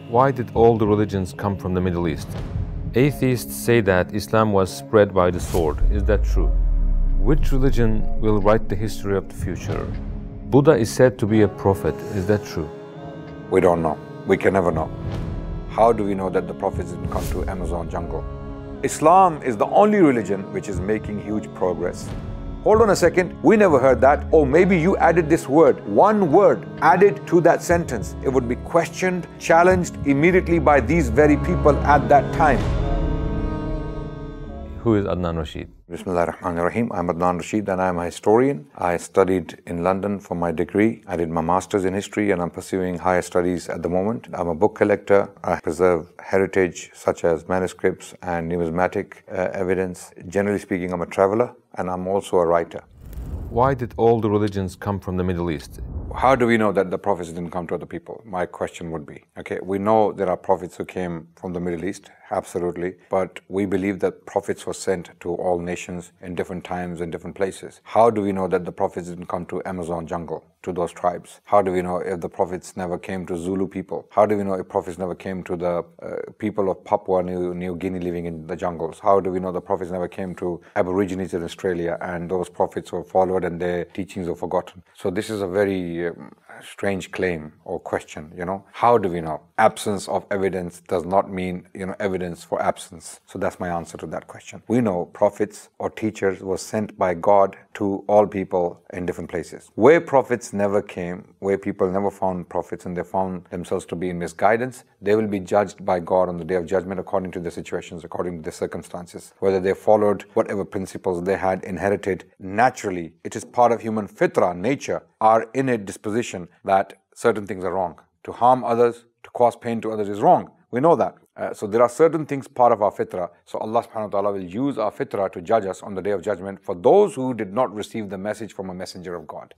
Why did all the religions come from the Middle East? Atheists say that Islam was spread by the sword. Is that true? Which religion will write the history of the future? Buddha is said to be a prophet. Is that true? We don't know. We can never know. How do we know that the prophets didn't come to Amazon jungle? Islam is the only religion which is making huge progress. Hold on a second, we never heard that. Or maybe you added this word, one word added to that sentence. It would be questioned, challenged immediately by these very people at that time. Who is Adnan Rashid? Bismillahirrahmanirrahim. I'm Adnan Rashid and I'm a historian. I studied in London for my degree. I did my master's in history and I'm pursuing higher studies at the moment. I'm a book collector. I preserve heritage such as manuscripts and numismatic evidence. Generally speaking, I'm a traveler and I'm also a writer. Why did all the religions come from the Middle East? How do we know that the prophets didn't come to other people? My question would be, okay, we know there are prophets who came from the Middle East, absolutely, but we believe that prophets were sent to all nations in different times and different places. How do we know that the prophets didn't come to Amazon jungle, to those tribes? How do we know if the prophets never came to Zulu people? How do we know if prophets never came to the people of Papua New Guinea living in the jungles? How do we know the prophets never came to Aborigines in Australia and those prophets were followed and their teachings were forgotten? So this is a very strange claim or question, How do we know? Absence of evidence does not mean, evidence for absence. So that's my answer to that question. We know prophets or teachers were sent by God to all people in different places. Where prophets never came, where people never found prophets and they found themselves to be in misguidance, they will be judged by God on the Day of Judgment according to their situations, according to their circumstances. Whether they followed whatever principles they had inherited naturally, it is part of human fitrah, nature, our innate disposition that certain things are wrong. To harm others, to cause pain to others is wrong. We know that. So there are certain things part of our fitrah. So Allah subhanahu wa ta'ala will use our fitrah to judge us on the Day of Judgment for those who did not receive the message from a messenger of God.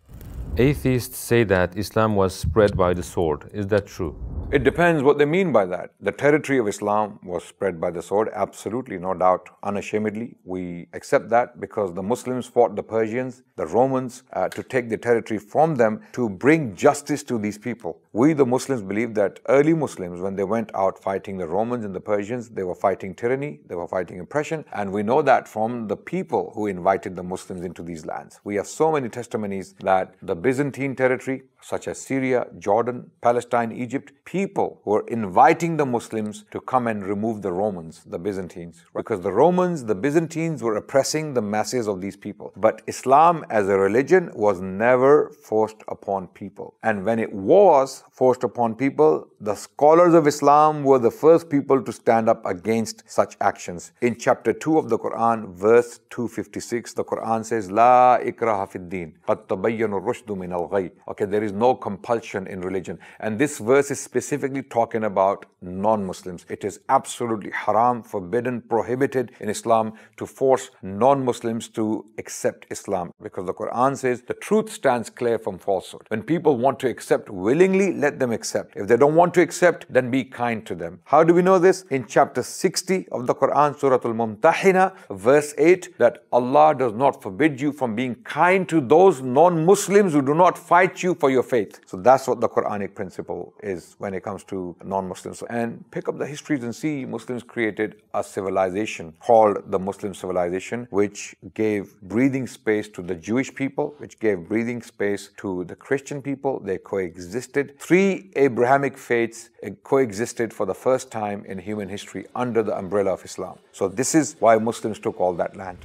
Atheists say that Islam was spread by the sword. Is that true? It depends what they mean by that. The territory of Islam was spread by the sword, absolutely, no doubt, unashamedly. We accept that because the Muslims fought the Persians, the Romans, to take the territory from them to bring justice to these people. We, the Muslims, believe that early Muslims, when they went out fighting the Romans and the Persians, they were fighting tyranny, they were fighting oppression, and we know that from the people who invited the Muslims into these lands. We have so many testimonies that the Byzantine territory, such as Syria, Jordan, Palestine, Egypt, people were inviting the Muslims to come and remove the Romans, the Byzantines, because the Romans, the Byzantines were oppressing the masses of these people. But Islam as a religion was never forced upon people. And when it was forced upon people, the scholars of Islam were the first people to stand up against such actions. In chapter 2 of the Qur'an, verse 256, the Qur'an says, La ikraha fid din, qad tabayyana ar-rushdu min al-ghayy. Okay, there is no compulsion in religion. And this verse is specifically talking about non-Muslims. It is absolutely haram, forbidden, prohibited in Islam to force non-Muslims to accept Islam, because the Qur'an says the truth stands clear from falsehood. When people want to accept willingly, let them accept. If they don't want to accept, then be kind to them. How do we know this? In chapter 60 of the Qur'an, Surah Al-Mumtahina, verse 8, that Allah does not forbid you from being kind to those non-Muslims who do not fight you for your faith. So that's what the Quranic principle is when it comes to non-Muslims. And pick up the histories and see Muslims created a civilization called the Muslim civilization, which gave breathing space to the Jewish people, which gave breathing space to the Christian people. They coexisted. Three Abrahamic faiths coexisted for the first time in human history under the umbrella of Islam. So this is why Muslims took all that land.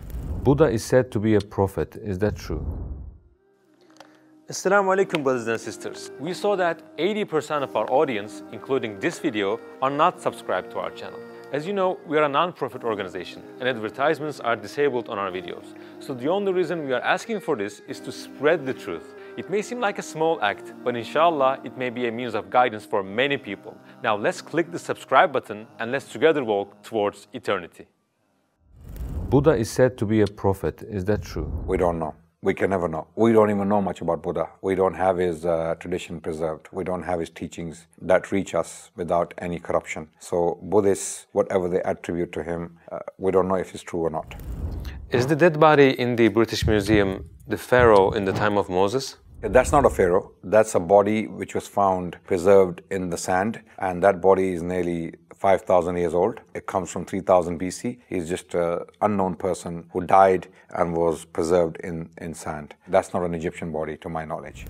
Buddha is said to be a prophet. Is that true? Assalamu alaikum, brothers and sisters. We saw that 80% of our audience, including this video, are not subscribed to our channel. As you know, we are a non-profit organization and advertisements are disabled on our videos. So the only reason we are asking for this is to spread the truth. It may seem like a small act, but inshallah, it may be a means of guidance for many people. Now let's click the subscribe button and let's together walk towards eternity. Buddha is said to be a prophet. Is that true? We don't know. We can never know. We don't even know much about Buddha. We don't have his tradition preserved. We don't have his teachings that reach us without any corruption. So Buddhists, whatever they attribute to him, we don't know if it's true or not. Is the dead body in the British Museum the pharaoh in the time of Moses? That's not a pharaoh. That's a body which was found preserved in the sand, and that body is nearly 5,000 years old. It comes from 3000 BC. He's just an unknown person who died and was preserved in sand. That's not an Egyptian body, to my knowledge.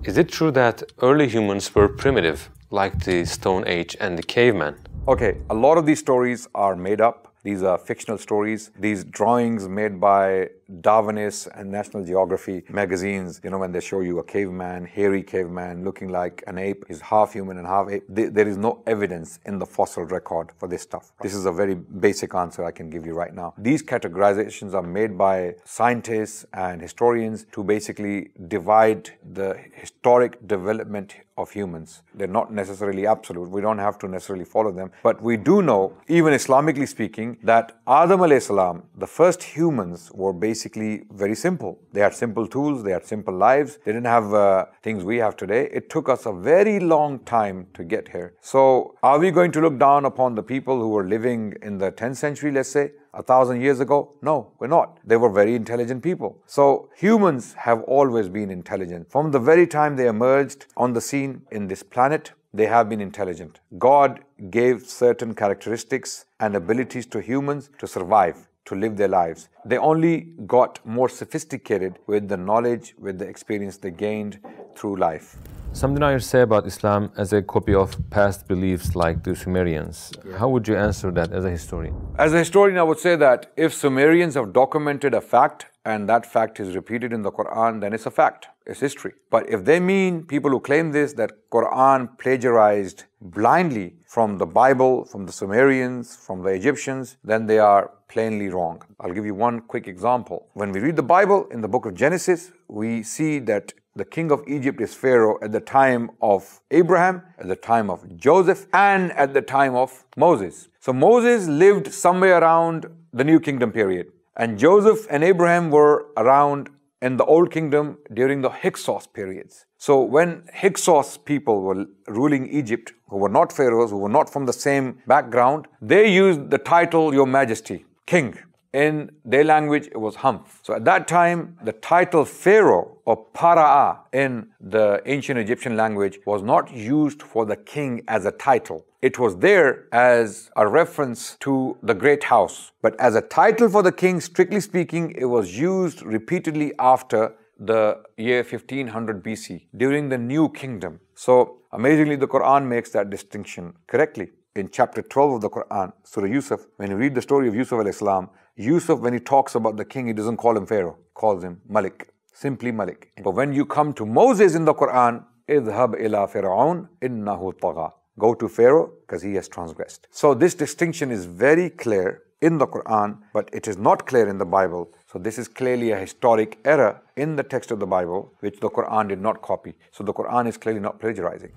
Is it true that early humans were primitive, like the Stone Age and the caveman? Okay, a lot of these stories are made up. These are fictional stories. These drawings made by Darwinists and National Geography magazines, when they show you a caveman, hairy caveman, looking like an ape, he's half human and half ape. There is no evidence in the fossil record for this stuff. This is a very basic answer I can give you right now. These categorizations are made by scientists and historians to basically divide the historic development of humans. They're not necessarily absolute. We don't have to necessarily follow them. But we do know, even Islamically speaking, that Adam alayhi salam, the first humans, were basically very simple. They had simple tools, they had simple lives. They didn't have things we have today. It took us a very long time to get here. So are we going to look down upon the people who were living in the 10th century, let's say, 1,000 years ago? No, we're not. They were very intelligent people. So humans have always been intelligent. From the very time they emerged on the scene in this planet, they have been intelligent. God gave certain characteristics and abilities to humans to survive, to live their lives. They only got more sophisticated with the knowledge, with the experience they gained through life. Some deniers say about Islam as a copy of past beliefs like the Sumerians. How would you answer that as a historian? As a historian, I would say that if Sumerians have documented a fact and that fact is repeated in the Qur'an, then it's a fact. It's history. But if they mean, people who claim this, that Qur'an plagiarized blindly from the Bible, from the Sumerians, from the Egyptians, then they are plainly wrong. I'll give you one quick example. When we read the Bible in the book of Genesis, we see that the king of Egypt is Pharaoh at the time of Abraham, at the time of Joseph, and at the time of Moses. So Moses lived somewhere around the New Kingdom period. And Joseph and Abraham were around in the Old Kingdom during the Hyksos periods. So when Hyksos people were ruling Egypt, who were not pharaohs, who were not from the same background, they used the title Your Majesty, King. In their language, it was Humph. So at that time, the title Pharaoh or Para'a in the ancient Egyptian language was not used for the king as a title. It was there as a reference to the great house. But as a title for the king, strictly speaking, it was used repeatedly after the year 1500 BC, during the New Kingdom. So amazingly, the Quran makes that distinction correctly. In chapter 12 of the Quran, Surah Yusuf, when you read the story of Yusuf alayhi salam, Yusuf, when he talks about the king, he doesn't call him Pharaoh, he calls him Malik, simply Malik. But when you come to Moses in the Quran, idhab ila fir'aun innahu tagha. Go to Pharaoh because he has transgressed. So this distinction is very clear in the Quran, but it is not clear in the Bible. So this is clearly a historic error in the text of the Bible, which the Quran did not copy. So the Quran is clearly not plagiarizing.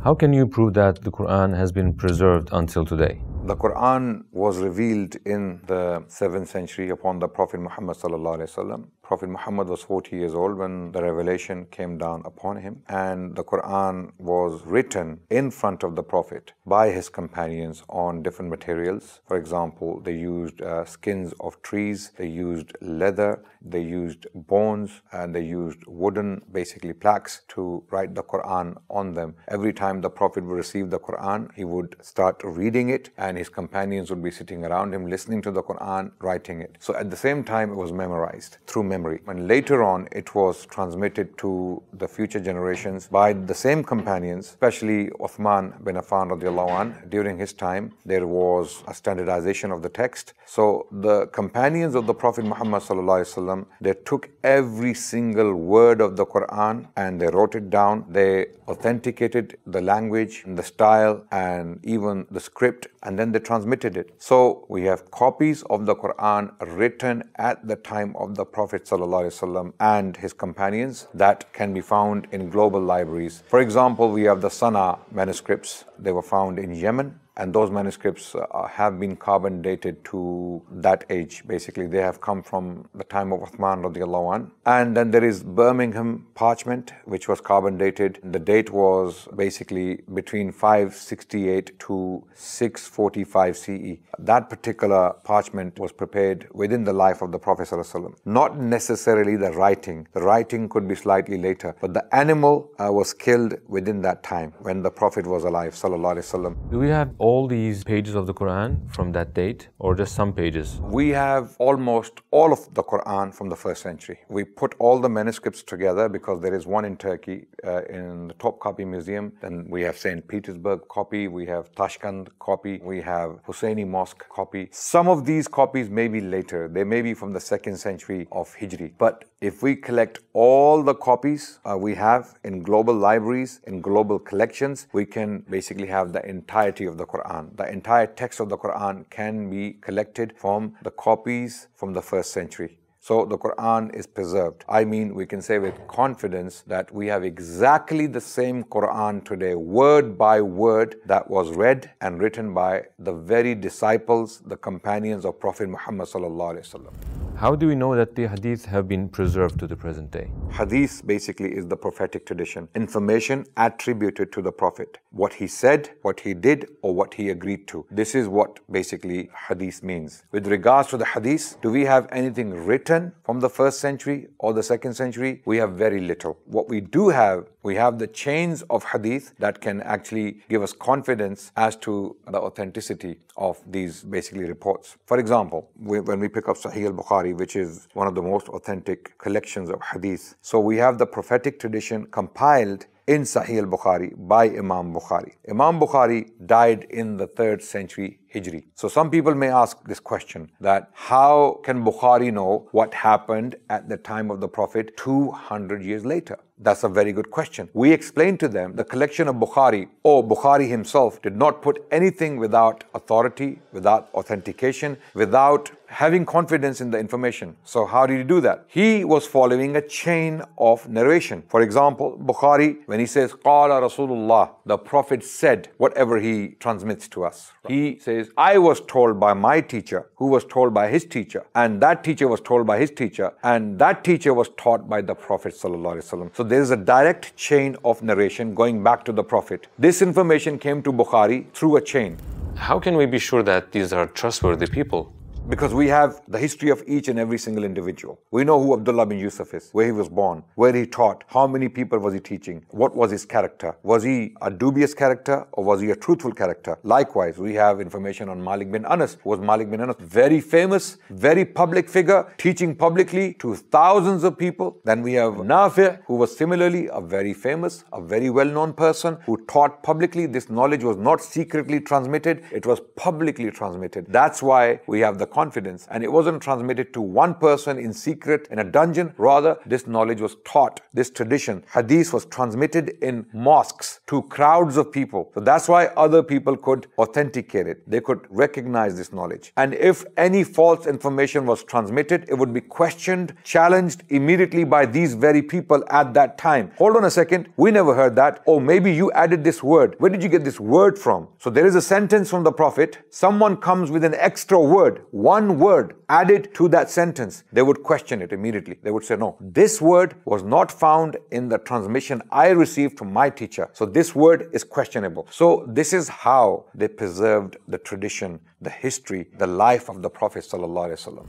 How can you prove that the Quran has been preserved until today? The Quran was revealed in the 7th century upon the Prophet Muhammad sallallahu alaihi wasallam. Prophet Muhammad was 40 years old when the revelation came down upon him, and the Quran was written in front of the Prophet by his companions on different materials. For example, they used skins of trees, they used leather, they used bones, and they used wooden, basically plaques, to write the Quran on them. Every time the Prophet would receive the Quran, he would start reading it, and his companions would be sitting around him, listening to the Quran, writing it. So at the same time, it was memorized through memory. And later on, it was transmitted to the future generations by the same companions, especially Uthman bin Affan radiallahu anh. During his time, there was a standardization of the text. So the companions of the Prophet Muhammad sallallahu alaihi wasallam, they took every single word of the Quran and they wrote it down. They authenticated the language, the style, and even the script, and then they transmitted it. So we have copies of the Quran written at the time of the Prophet ﷺ and his companions that can be found in global libraries. For example, we have the Sana manuscripts. They were found in Yemen. and those manuscripts have been carbon dated to that age. Basically, they have come from the time of Uthman radiallahu anh. And then there is Birmingham parchment, which was carbon dated. The date was basically between 568 to 645 CE. That particular parchment was prepared within the life of the Prophet ﷺ. Not necessarily the writing. The writing could be slightly later, but the animal was killed within that time when the Prophet was alive, sallallahu alaihi wasallam. Do we have all these pages of the Quran from that date, or just some pages? We have almost all of the Quran from the first century. We put all the manuscripts together because there is one in Turkey in the Topkapi Museum. Then we have St. Petersburg copy, we have Tashkent copy, we have Husseini Mosque copy. Some of these copies may be later. They may be from the 2nd century of Hijri. But if we collect all the copies we have in global libraries, in global collections, we can basically have the entirety of the Quran. The entire text of the Quran can be collected from the copies from the 1st century. So the Quran is preserved. I mean, we can say with confidence that we have exactly the same Quran today, word by word, that was read and written by the very disciples, the companions of Prophet Muhammad sallallahu alaihi wasallam. How do we know that the hadith have been preserved to the present day? Hadith basically is the prophetic tradition, information attributed to the Prophet. What he said, what he did, or what he agreed to. This is what basically hadith means. With regards to the hadith, do we have anything written from the 1st century or the 2nd century? We have very little. What we do have, we have the chains of hadith that can actually give us confidence as to the authenticity of these basically reports. For example, when we pick up Sahih al-Bukhari, which is one of the most authentic collections of hadith. So we have the prophetic tradition compiled in Sahih al-Bukhari by Imam Bukhari. Imam Bukhari died in the 3rd century Hijri. So some people may ask this question, that how can Bukhari know what happened at the time of the Prophet 200 years later? That's a very good question. We explained to them the collection of Bukhari, or Bukhari himself, did not put anything without authority, without authentication, without having confidence in the information. So how did he do that? He was following a chain of narration. For example, Bukhari, when he says, Qala Rasulullah, the Prophet said, whatever he transmits to us. He says, I was told by my teacher, who was told by his teacher, and that teacher was told by his teacher, and that teacher was taught by the Prophet sallallahu alaihi wasallam. So there is a direct chain of narration going back to the Prophet. This information came to Bukhari through a chain. How can we be sure that these are trustworthy people? Because we have the history of each and every single individual. We know who Abdullah bin Yusuf is, where he was born, where he taught, how many people was he teaching, what was his character. Was he a dubious character or was he a truthful character? Likewise, we have information on Malik bin Anas. Who was Malik bin Anas? Very famous, very public figure, teaching publicly to thousands of people. Then we have Nafi, who was similarly a very famous, a very well-known person who taught publicly. This knowledge was not secretly transmitted, it was publicly transmitted. That's why we have the confidence, and it wasn't transmitted to one person in secret in a dungeon. Rather, this knowledge was taught. This tradition, hadith, was transmitted in mosques to crowds of people. So that's why other people could authenticate it. They could recognize this knowledge. And if any false information was transmitted, it would be questioned, challenged immediately by these very people at that time. Hold on a second, we never heard that. Oh, maybe you added this word. Where did you get this word from? So there is a sentence from the Prophet. Someone comes with an extra word, one word added to that sentence. They would question it immediately. They would say, no, this word was not found in the transmission I received from my teacher. So this word is questionable. So this is how they preserved the tradition, the history, the life of the Prophet ﷺ.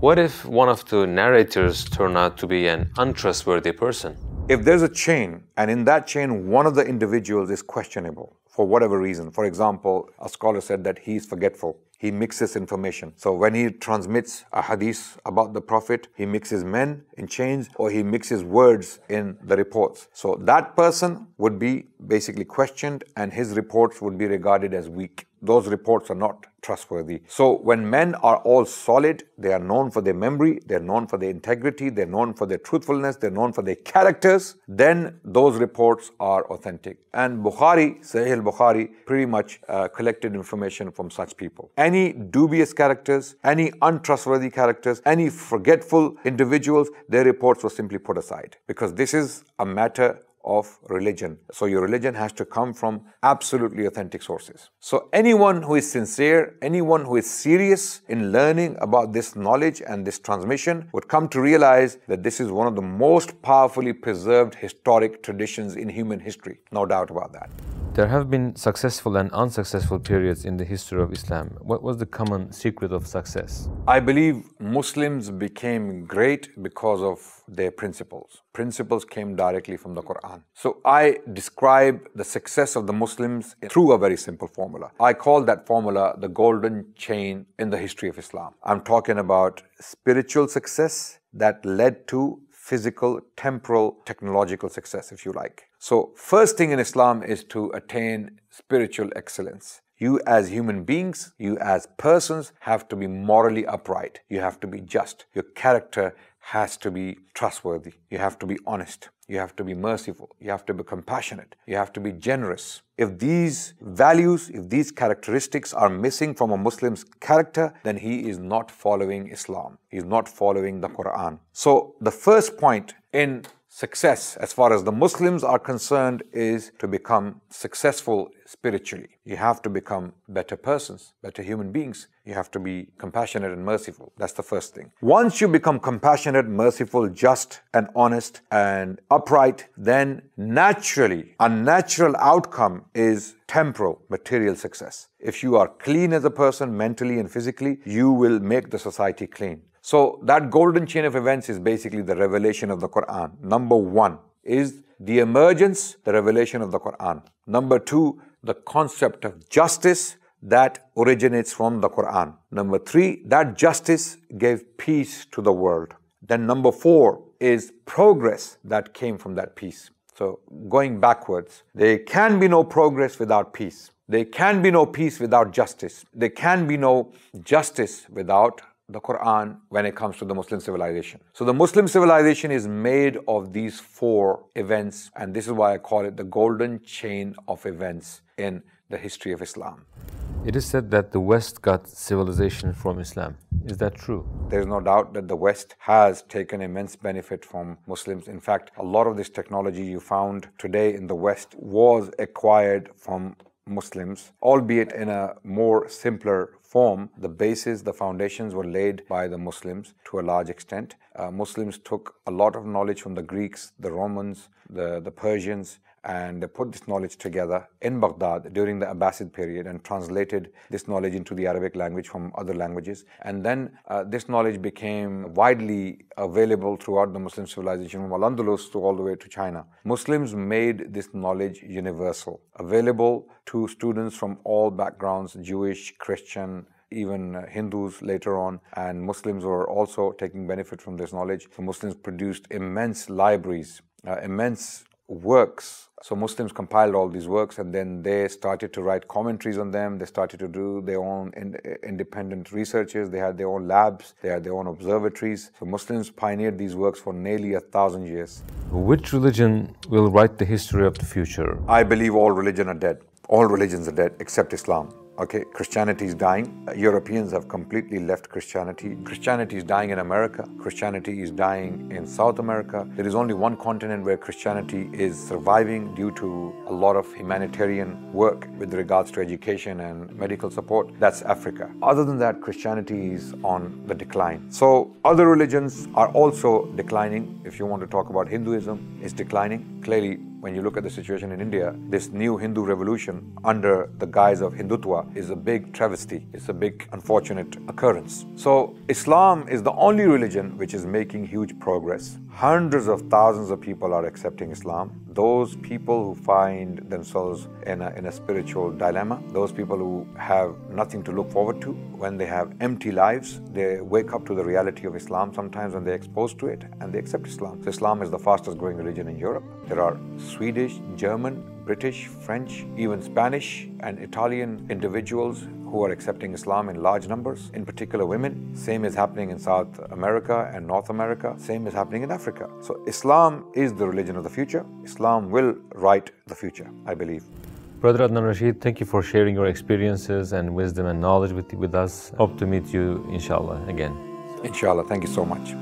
What if one of the narrators turned out to be an untrustworthy person? If there's a chain, and in that chain one of the individuals is questionable for whatever reason. For example, a scholar said that he is forgetful. He mixes information. So when he transmits a hadith about the Prophet, he mixes men in chains, or he mixes words in the reports. So that person would be basically questioned, and his reports would be regarded as weak. Those reports are not trustworthy. So when men are all solid, they are known for their memory, they're known for their integrity, they're known for their truthfulness, they're known for their characters, then those reports are authentic. And Bukhari, Sahih al-Bukhari, pretty much collected information from such people. Any dubious characters, any untrustworthy characters, any forgetful individuals, their reports were simply put aside. Because this is a matter of religion. So your religion has to come from absolutely authentic sources. So anyone who is sincere, anyone who is serious in learning about this knowledge and this transmission would come to realize that this is one of the most powerfully preserved historic traditions in human history. No doubt about that. There have been successful and unsuccessful periods in the history of Islam. What was the common secret of success? I believe Muslims became great because of their principles. Principles came directly from the Qur'an. So I describe the success of the Muslims through a very simple formula. I call that formula the golden chain in the history of Islam. I'm talking about spiritual success that led to physical, temporal, technological success, if you like. So first thing in Islam is to attain spiritual excellence. You as human beings, you as persons have to be morally upright. You have to be just. Your character has to be trustworthy. You have to be honest. You have to be merciful. You have to be compassionate. You have to be generous. If these values, if these characteristics are missing from a Muslim's character, then he is not following Islam. He is not following the Qur'an. So the first point in success, as far as the Muslims are concerned, is to become successful spiritually. You have to become better persons, better human beings. You have to be compassionate and merciful. That's the first thing. Once you become compassionate, merciful, just and honest and upright, then naturally, a natural outcome is temporal, material success. If you are clean as a person, mentally and physically, you will make the society clean. So that golden chain of events is basically the revelation of the Qur'an. Number one is the emergence, the revelation of the Qur'an. Number two, the concept of justice that originates from the Qur'an. Number three, that justice gave peace to the world. Then number four is progress that came from that peace. So going backwards, there can be no progress without peace. There can be no peace without justice. There can be no justice without the Qur'an when it comes to the Muslim civilization. So the Muslim civilization is made of these four events, and this is why I call it the golden chain of events in the history of Islam. It is said that the West got civilization from Islam. Is that true? There is no doubt that the West has taken immense benefit from Muslims. In fact, a lot of this technology you found today in the West was acquired from Muslims, albeit in a more simpler form. The basis, the foundations were laid by the Muslims to a large extent. Muslims took a lot of knowledge from the Greeks, the Romans, the Persians, and they put this knowledge together in Baghdad during the Abbasid period and translated this knowledge into the Arabic language from other languages. And then this knowledge became widely available throughout the Muslim civilization, from Al-Andalus to all the way to China. Muslims made this knowledge universal, available to students from all backgrounds, Jewish, Christian, even Hindus later on, and Muslims were also taking benefit from this knowledge. So Muslims produced immense libraries, immense works. So Muslims compiled all these works, and then they started to write commentaries on them. They started to do their own independent researches. They had their own labs. They had their own observatories. So Muslims pioneered these works for nearly 1,000 years. Which religion will write the history of the future? I believe all religions are dead. All religions are dead except Islam. Okay, Christianity is dying. Europeans have completely left Christianity. Christianity is dying in America. Christianity is dying in South America. There is only one continent where Christianity is surviving due to a lot of humanitarian work with regards to education and medical support. That's Africa. Other than that, Christianity is on the decline. So other religions are also declining. If you want to talk about Hinduism, it's declining. Clearly, when you look at the situation in India, this new Hindu revolution under the guise of Hindutva is a big travesty. It's a big unfortunate occurrence. So Islam is the only religion which is making huge progress. Hundreds of thousands of people are accepting Islam. Those people who find themselves in a spiritual dilemma, those people who have nothing to look forward to, when they have empty lives, they wake up to the reality of Islam sometimes when they're exposed to it, and they accept Islam. So Islam is the fastest growing religion in Europe. There are Swedish, German, British, French, even Spanish and Italian individuals who are accepting Islam in large numbers, in particular women. Same is happening in South America and North America. Same is happening in Africa. So Islam is the religion of the future. Islam will write the future, I believe. Brother Adnan Rashid, thank you for sharing your experiences and wisdom and knowledge with us. Hope to meet you, inshallah, again. Inshallah. Thank you so much.